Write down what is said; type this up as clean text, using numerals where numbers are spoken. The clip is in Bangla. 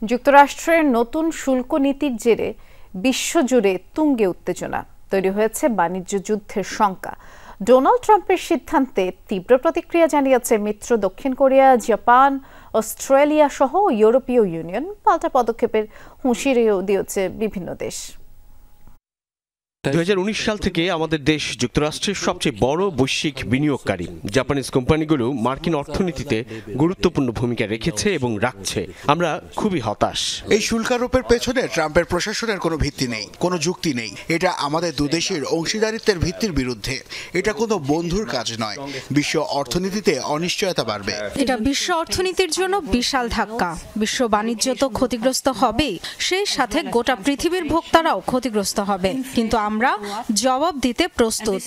যুক্তরাষ্ট্রের নতুন শুল্ক নীতির জেরে বিশ্বজুড়ে তুঙ্গে উত্তেজনা তৈরি হয়েছে, বাণিজ্য যুদ্ধের শঙ্কা। ডোনাল্ড ট্রাম্পের সিদ্ধান্তে তীব্র প্রতিক্রিয়া জানিয়েছে মিত্র দক্ষিণ কোরিয়া, জাপান, অস্ট্রেলিয়া সহ ইউরোপীয় ইউনিয়ন। পাল্টা পদক্ষেপের হুঁশিয়ারিও দিয়েছে বিভিন্ন দেশ। 2019 সাল থেকে আমাদের দেশ যুক্তরাষ্ট্রের সবচেয়ে বড় বৈশ্বিক বিনিয়োগকারী। জাপানিজ কোম্পানিগুলো মার্কিন অর্থনীতিতে গুরুত্বপূর্ণ ভূমিকা রেখেছে এবং রাখছে। আমরা খুবই হতাশ। এই শুল্কারোপের পেছনে ট্রাম্পের প্রশাসনের কোনো ভিত্তি নেই, কোনো যুক্তি নেই। এটা আমাদের দুদেশের অংশীদারিত্বের ভিত্তির বিরুদ্ধে। এটা কোনো বন্ধুর কাজ নয়। বিশ্ব অর্থনীতিতে অনিশ্চয়তা বাড়বে। এটা বিশ্ব অর্থনীতির জন্য বিশাল ধাক্কা। বিশ্ব বাণিজ্য তো ক্ষতিগ্রস্ত হবেই, সেই সাথে গোটা পৃথিবীর ভোক্তারাও ক্ষতিগ্রস্ত হবে। কিন্তু আমরা জবাব দিতে প্রস্তুত।